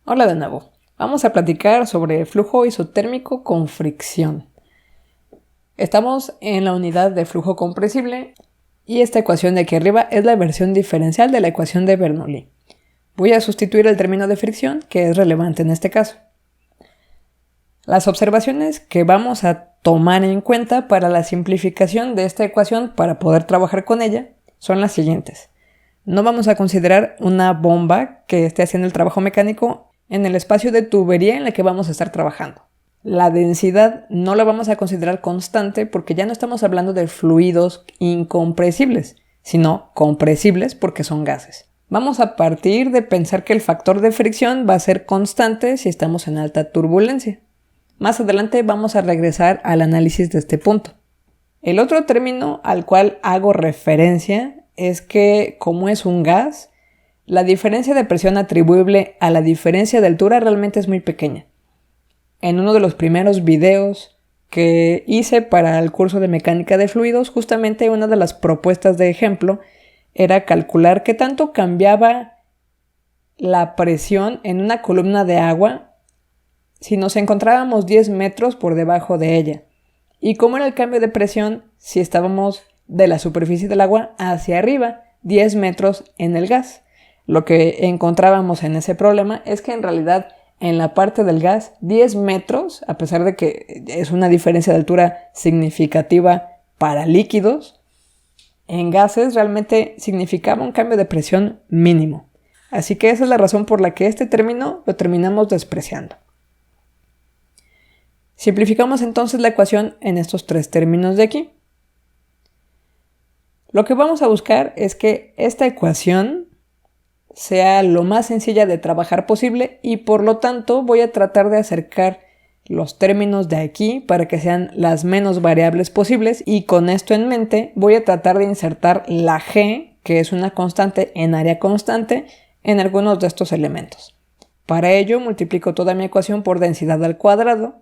Hola de nuevo. Vamos a platicar sobre flujo isotérmico con fricción. Estamos en la unidad de flujo compresible y esta ecuación de aquí arriba es la versión diferencial de la ecuación de Bernoulli. Voy a sustituir el término de fricción, que es relevante en este caso. Las observaciones que vamos a tomar en cuenta para la simplificación de esta ecuación para poder trabajar con ella son las siguientes. No vamos a considerar una bomba que esté haciendo el trabajo mecánico en el espacio de tubería en la que vamos a estar trabajando. La densidad no la vamos a considerar constante porque ya no estamos hablando de fluidos incompresibles, sino compresibles porque son gases. Vamos a partir de pensar que el factor de fricción va a ser constante si estamos en alta turbulencia. Más adelante vamos a regresar al análisis de este punto. El otro término al cual hago referencia es que, como es un gas, la diferencia de presión atribuible a la diferencia de altura realmente es muy pequeña. En uno de los primeros videos que hice para el curso de mecánica de fluidos, justamente una de las propuestas de ejemplo era calcular qué tanto cambiaba la presión en una columna de agua si nos encontrábamos 10 metros por debajo de ella, y cómo era el cambio de presión si estábamos de la superficie del agua hacia arriba, 10 metros en el gas. Lo que encontrábamos en ese problema es que en realidad en la parte del gas, 10 metros, a pesar de que es una diferencia de altura significativa para líquidos, en gases realmente significaba un cambio de presión mínimo. Así que esa es la razón por la que este término lo terminamos despreciando. Simplificamos entonces la ecuación en estos tres términos de aquí. Lo que vamos a buscar es que esta ecuación sea lo más sencilla de trabajar posible y por lo tanto voy a tratar de acercar los términos de aquí para que sean las menos variables posibles, y con esto en mente voy a tratar de insertar la G, que es una constante en área constante, en algunos de estos elementos. Para ello multiplico toda mi ecuación por densidad al cuadrado.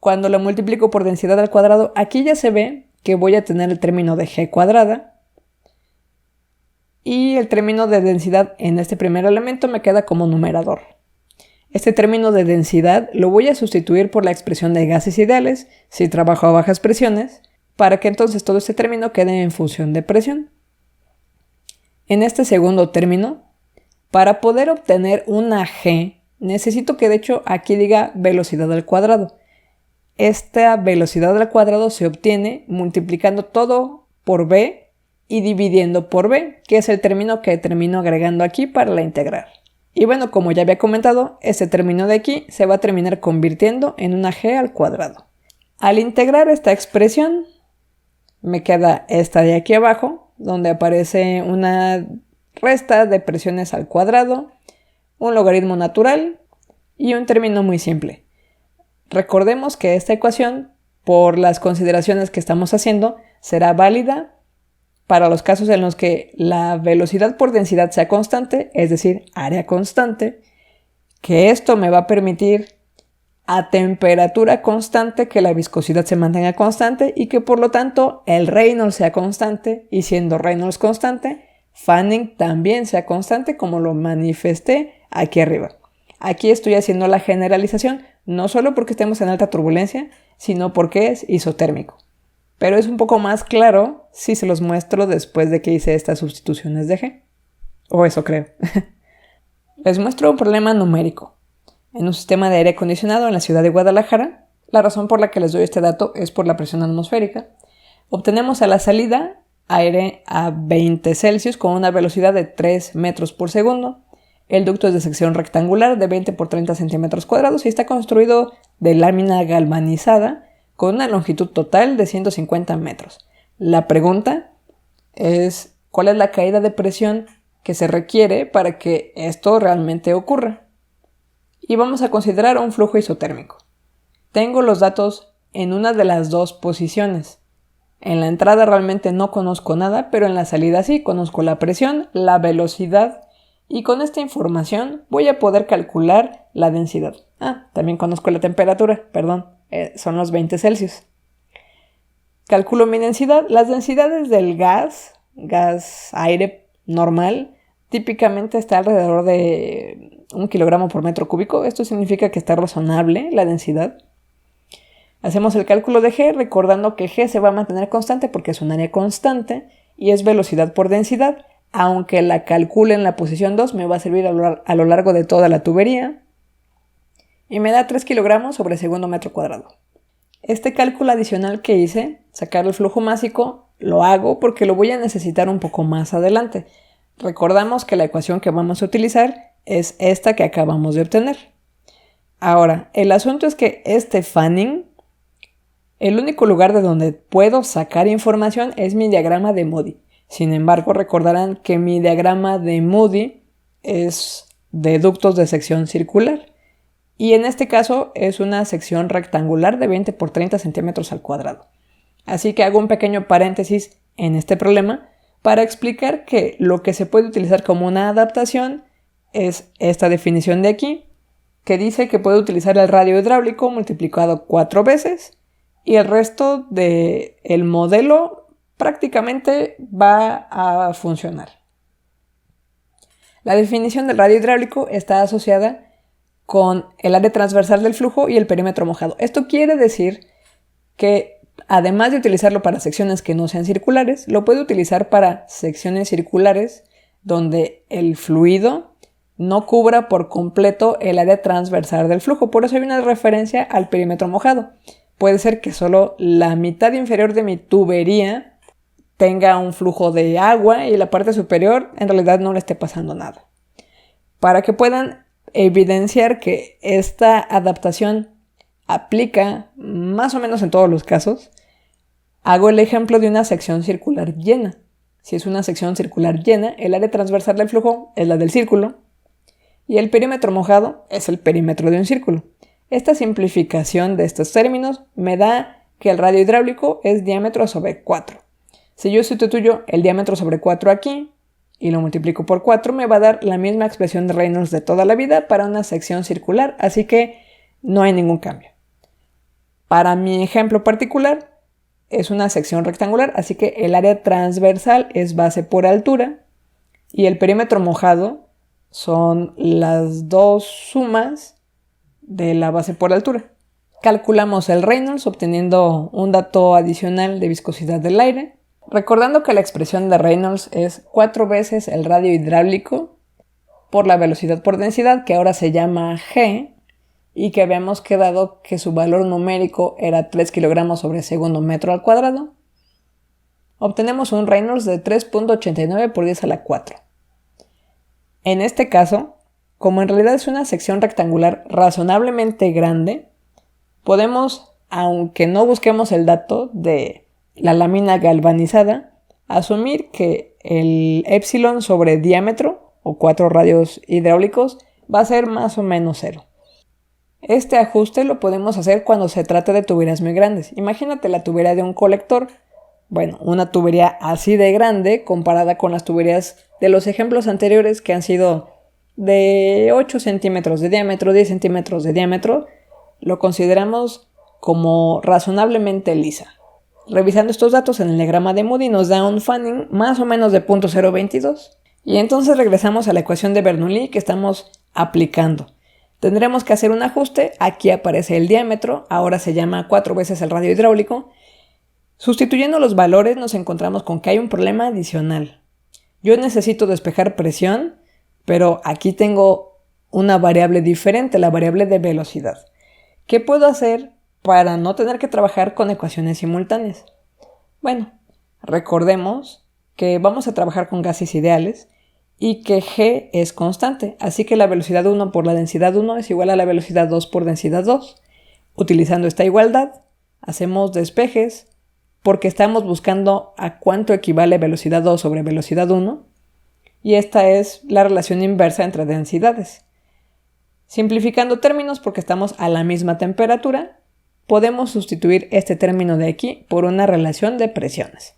Cuando la multiplico por densidad al cuadrado, aquí ya se ve que voy a tener el término de G cuadrada, y el término de densidad en este primer elemento me queda como numerador. Este término de densidad lo voy a sustituir por la expresión de gases ideales si trabajo a bajas presiones, para que entonces todo este término quede en función de presión. En este segundo término, para poder obtener una G, necesito que de hecho aquí diga velocidad al cuadrado. Esta velocidad al cuadrado se obtiene multiplicando todo por b y dividiendo por b, que es el término que termino agregando aquí para la integral. Y bueno, como ya había comentado, este término de aquí se va a terminar convirtiendo en una g al cuadrado. Al integrar esta expresión, me queda esta de aquí abajo, donde aparece una resta de presiones al cuadrado, un logaritmo natural y un término muy simple. Recordemos que esta ecuación, por las consideraciones que estamos haciendo, será válida para los casos en los que la velocidad por densidad sea constante, es decir, área constante, que esto me va a permitir a temperatura constante que la viscosidad se mantenga constante y que por lo tanto el Reynolds sea constante, y siendo Reynolds constante, Fanning también sea constante, como lo manifesté aquí arriba. Aquí estoy haciendo la generalización, no solo porque estemos en alta turbulencia, sino porque es isotérmico. Pero es un poco más claro si se los muestro después de que hice estas sustituciones de G. O eso creo. Les muestro un problema numérico. En un sistema de aire acondicionado en la ciudad de Guadalajara, la razón por la que les doy este dato es por la presión atmosférica, obtenemos a la salida aire a 20 Celsius con una velocidad de 3 metros por segundo. El ducto es de sección rectangular de 20 por 30 centímetros cuadrados y está construido de lámina galvanizada con una longitud total de 150 metros. La pregunta es, ¿cuál es la caída de presión que se requiere para que esto realmente ocurra? Y vamos a considerar un flujo isotérmico. Tengo los datos en una de las dos posiciones. En la entrada realmente no conozco nada, pero en la salida sí conozco la presión, la velocidad, y con esta información voy a poder calcular la densidad. También conozco la temperatura, son los 20 Celsius. Calculo mi densidad. Las densidades del gas aire normal, típicamente está alrededor de 1 kilogramo por metro cúbico. Esto significa que está razonable la densidad. Hacemos el cálculo de G, recordando que G se va a mantener constante porque es un área constante y es velocidad por densidad. Aunque la calcule en la posición 2, me va a servir a lo largo de toda la tubería. Y me da 3 kilogramos sobre segundo metro cuadrado. Este cálculo adicional que hice, sacar el flujo másico, lo hago porque lo voy a necesitar un poco más adelante. Recordamos que la ecuación que vamos a utilizar es esta que acabamos de obtener. Ahora, el asunto es que este fanning, el único lugar de donde puedo sacar información es mi diagrama de Moody. Sin embargo, recordarán que mi diagrama de Moody es de ductos de sección circular. Y en este caso es una sección rectangular de 20 por 30 centímetros al cuadrado. Así que hago un pequeño paréntesis en este problema para explicar que lo que se puede utilizar como una adaptación es esta definición de aquí, que dice que puede utilizar el radio hidráulico multiplicado 4 veces y el resto del modelo prácticamente va a funcionar. La definición del radio hidráulico está asociada con el área transversal del flujo y el perímetro mojado. Esto quiere decir que además de utilizarlo para secciones que no sean circulares, lo puede utilizar para secciones circulares donde el fluido no cubra por completo el área transversal del flujo. Por eso hay una referencia al perímetro mojado. Puede ser que solo la mitad inferior de mi tubería tenga un flujo de agua y la parte superior en realidad no le esté pasando nada. Para que puedan evidenciar que esta adaptación aplica más o menos en todos los casos, hago el ejemplo de una sección circular llena. Si es una sección circular llena, el área transversal del flujo es la del círculo y el perímetro mojado es el perímetro de un círculo. Esta simplificación de estos términos me da que el radio hidráulico es diámetro sobre 4. Si yo sustituyo el diámetro sobre 4 aquí y lo multiplico por 4, me va a dar la misma expresión de Reynolds de toda la vida para una sección circular, así que no hay ningún cambio. Para mi ejemplo particular, es una sección rectangular, así que el área transversal es base por altura y el perímetro mojado son las dos sumas de la base por altura. Calculamos el Reynolds obteniendo un dato adicional de viscosidad del aire. Recordando que la expresión de Reynolds es 4 veces el radio hidráulico por la velocidad por densidad, que ahora se llama G, y que habíamos quedado que su valor numérico era 3 kilogramos sobre segundo metro al cuadrado, obtenemos un Reynolds de 3.89 por 10 a la 4. En este caso, como en realidad es una sección rectangular razonablemente grande, podemos, aunque no busquemos el dato de la lámina galvanizada, asumir que el epsilon sobre diámetro, o 4 radios hidráulicos, va a ser más o menos 0. Este ajuste lo podemos hacer cuando se trata de tuberías muy grandes. Imagínate la tubería de un colector. Bueno, una tubería así de grande comparada con las tuberías de los ejemplos anteriores que han sido de 8 centímetros de diámetro, 10 centímetros de diámetro, lo consideramos como razonablemente lisa. Revisando estos datos en el diagrama de Moody nos da un fanning más o menos de 0.022 y entonces regresamos a la ecuación de Bernoulli que estamos aplicando. Tendremos que hacer un ajuste, aquí aparece el diámetro, ahora se llama 4 veces el radio hidráulico. Sustituyendo los valores nos encontramos con que hay un problema adicional. Yo necesito despejar presión, pero aquí tengo una variable diferente, la variable de velocidad. ¿Qué puedo hacer para no tener que trabajar con ecuaciones simultáneas? Bueno, recordemos que vamos a trabajar con gases ideales y que G es constante, así que la velocidad 1 por la densidad 1 es igual a la velocidad 2 por densidad 2. Utilizando esta igualdad, hacemos despejes porque estamos buscando a cuánto equivale velocidad 2 sobre velocidad 1 y esta es la relación inversa entre densidades. Simplificando términos porque estamos a la misma temperatura, podemos sustituir este término de aquí por una relación de presiones.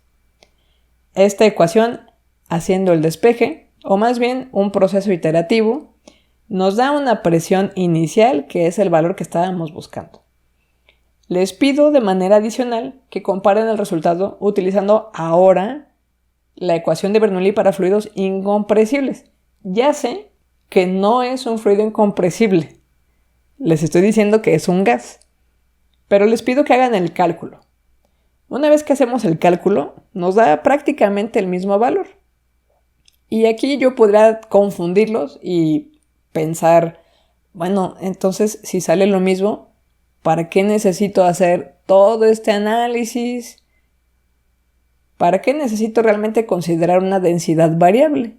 Esta ecuación, haciendo el despeje, o más bien un proceso iterativo, nos da una presión inicial que es el valor que estábamos buscando. Les pido de manera adicional que comparen el resultado utilizando ahora la ecuación de Bernoulli para fluidos incompresibles. Ya sé que no es un fluido incompresible. Les estoy diciendo que es un gas. Pero les pido que hagan el cálculo. Una vez que hacemos el cálculo, nos da prácticamente el mismo valor. Y aquí yo podría confundirlos y pensar, bueno, entonces si sale lo mismo, ¿para qué necesito hacer todo este análisis? ¿Para qué necesito realmente considerar una densidad variable?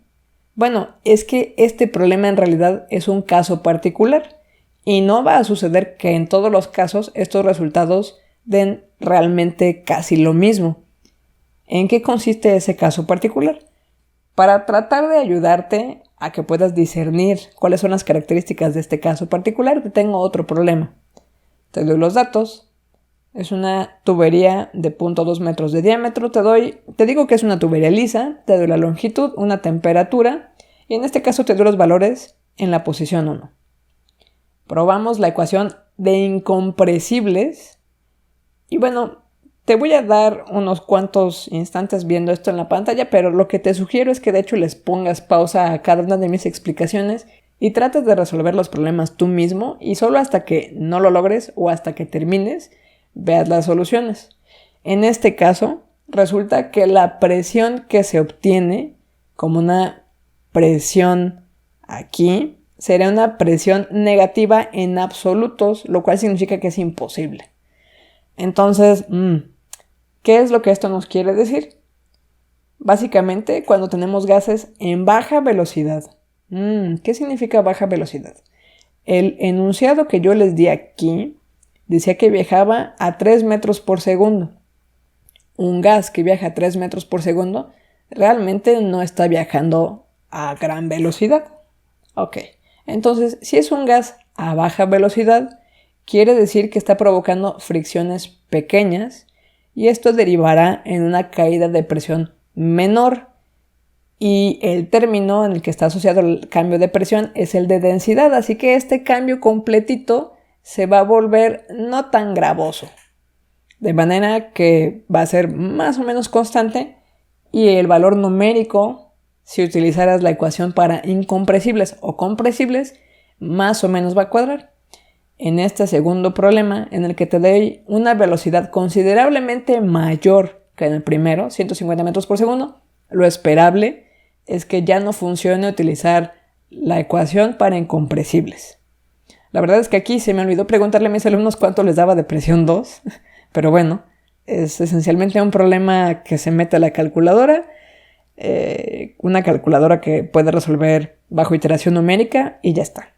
Bueno, es que este problema en realidad es un caso particular y no va a suceder que en todos los casos estos resultados den realmente casi lo mismo. ¿En qué consiste ese caso particular? Para tratar de ayudarte a que puedas discernir cuáles son las características de este caso particular, te tengo otro problema. Te doy los datos. Es una tubería de 0.2 metros de diámetro. Te digo que es una tubería lisa, te doy la longitud, una temperatura y en este caso te doy los valores en la posición 1. Probamos la ecuación de incompresibles y bueno, te voy a dar unos cuantos instantes viendo esto en la pantalla, pero lo que te sugiero es que de hecho les pongas pausa a cada una de mis explicaciones y trates de resolver los problemas tú mismo y solo hasta que no lo logres o hasta que termines, veas las soluciones. En este caso, resulta que la presión que se obtiene como una presión aquí será una presión negativa en absolutos, lo cual significa que es imposible. Entonces, ¿qué es lo que esto nos quiere decir? Básicamente, cuando tenemos gases en baja velocidad. ¿Qué significa baja velocidad? El enunciado que yo les di aquí decía que viajaba a 3 metros por segundo. Un gas que viaja a 3 metros por segundo realmente no está viajando a gran velocidad. Ok, entonces si es un gas a baja velocidad, quiere decir que está provocando fricciones pequeñas y esto derivará en una caída de presión menor. Y el término en el que está asociado el cambio de presión es el de densidad, así que este cambio completito se va a volver no tan gravoso. De manera que va a ser más o menos constante y el valor numérico, si utilizaras la ecuación para incompresibles o compresibles, más o menos va a cuadrar. En este segundo problema, en el que te doy una velocidad considerablemente mayor que en el primero, 150 metros por segundo, lo esperable es que ya no funcione utilizar la ecuación para incompresibles. La verdad es que aquí se me olvidó preguntarle a mis alumnos cuánto les daba de presión 2, pero bueno, es esencialmente un problema que se mete a la calculadora, una calculadora que puede resolver bajo iteración numérica y ya está.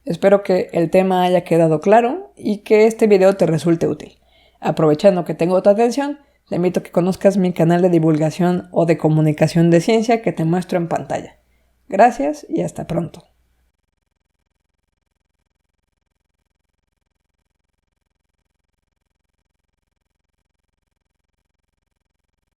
Espero que el tema haya quedado claro y que este video te resulte útil. Aprovechando que tengo tu atención, te invito a que conozcas mi canal de divulgación o de comunicación de ciencia que te muestro en pantalla. Gracias y hasta pronto.